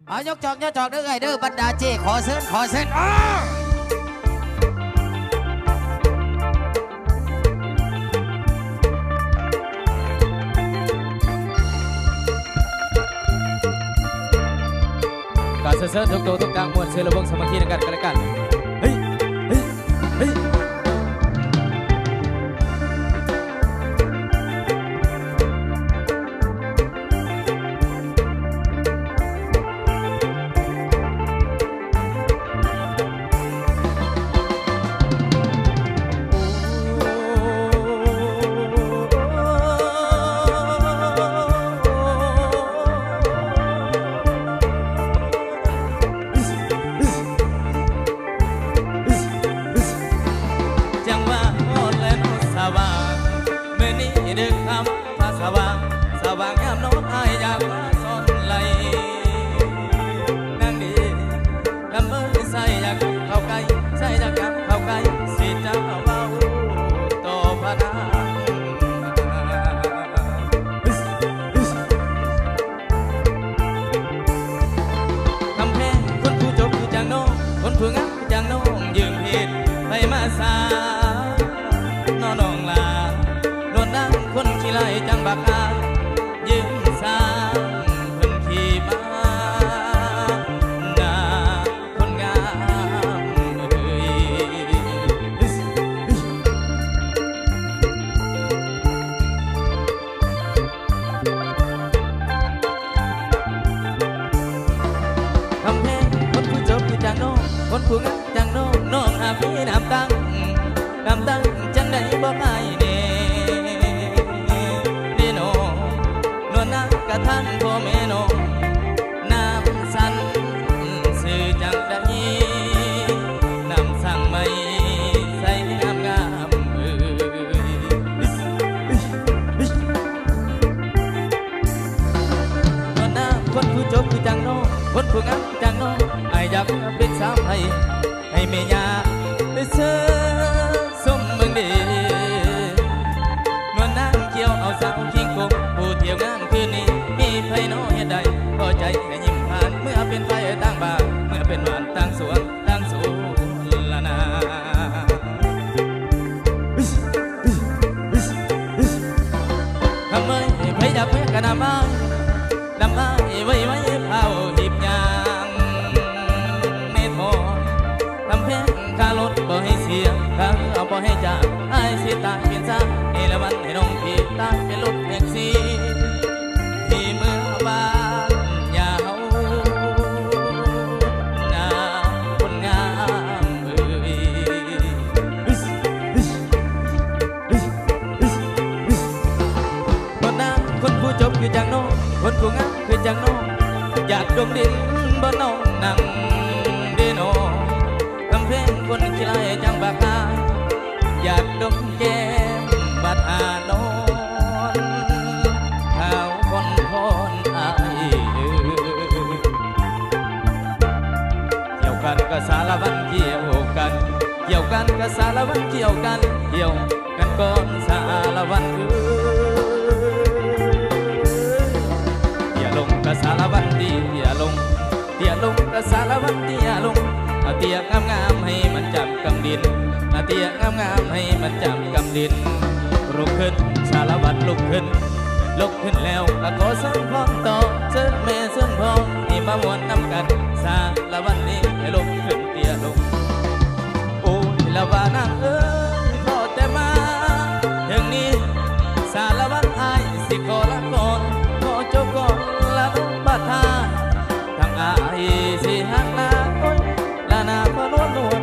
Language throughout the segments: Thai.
เอายกจอกเด้อไงเด้อบรรดาเจขอเสิร์นการเสริมทุกตัวทุกกลางมวลเชื่อระวงสมาธิในการกันและกันเฮ้ยเฮ้ยเฮ้ยสว่างยามน้องอายอยากมาซ่อนไหลนั่งดีลำเอ้ยใส่อยากเข้าใกล้ใส่อยากเข้าใกล้สิเจ้าเบาต่อพระนางทำเพลงคนผู้จบคือจังน้องคนผู้งักจังน้องยืมผิดไปมาสาน้องลาโดนนั่งคนขี้ไล่จังบักอายืมสางเพิ่นขี่มาหน้าคนงามเอ่ยทำเพลงคนผู้จบคือจังน้องคนผู้งักจังน้องน้องหาพี่น้ำตั้งจังได้บอกอายเน่กระทั่งพ่อแม่น้องน้ำสั่นสื่อจังได้น้ำสั่งไม่ใส่งามเอ่ยคนหน้าคนผู้จบคือจังน้องคนผู้งามจังน้องไอ้อยากเป็นสาวให้เมียาไปเสิร์ฟสมเมืองดีนวลนางเกี่ยวเอาสาวคิงคงผู้เที่ยวงานคืนนี้มีไฟน้อยใดพอใจแค่ยิ้มผ่านเมื่อเป็นไฟตั้งบาเมื่อเป็นหวานตั้งสวนตั้งสูละนาทำไมไฟดับเมื่อกระนำมาไว้เผาหิบยางในทอทำเพลงค่ารถบ่ให้เสียค่าเอาบ่ให้จ่ายไอ้สิตาเปลี่ยนซาเอละวันให้น้องพี่ตาเป็นรถแท็กซี่ที่เมื่อบ้านยาวหน้าคนงามเอ่ยคนหน้าคนผู้จบคือจังน้องคนผู้งามคือจังน้องอยากดมดินบ่น้องนั่งเดโนคำเพลงคนขี้ไล่จังบากาอยากดมแก้มบัดอานอนข้าวคนอายเกี่ยวกันก็สารวันเกี่ยวกันก็สารวันเกี่ยวกันก่อนสารวันลงก็สารวันเตี้ยลงก็สารวันเตี้ยลงเอาเตี้ยงามให้มันจับกำดินเอาเตี้ยงามให้มันจับกำดินลุกขึ้นสารวันลุกขึ้นแล้วก็ขอเสริมพรต่อเชิญแม่เชิญพ่อให้มามวนนำกันสารวันนี้ให้ลุกขึ้นเตี้ยลงโอ้ยละว่านางเอ้ยพอแต่มาถึงนี้สารวันอายสิขอละก่อนขอจบก่อนละบัดทาทางอายสิหักนาโอ้ยละนาพะนวล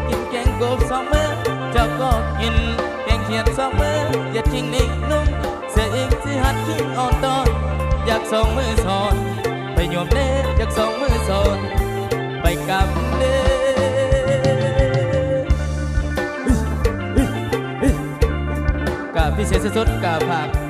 กินแกงกบสองมื้อเจ้าก็กินแกงเขียดสองมื้ออย่าทิ้งนิ่งนุ่มเสียอีกสิหัดทิ้งอ่อนตอนอยากส่งมือสอนไปโยมเด้อยากส่งมือสอนไปกับเด้กับพิเศษสุดกับผัก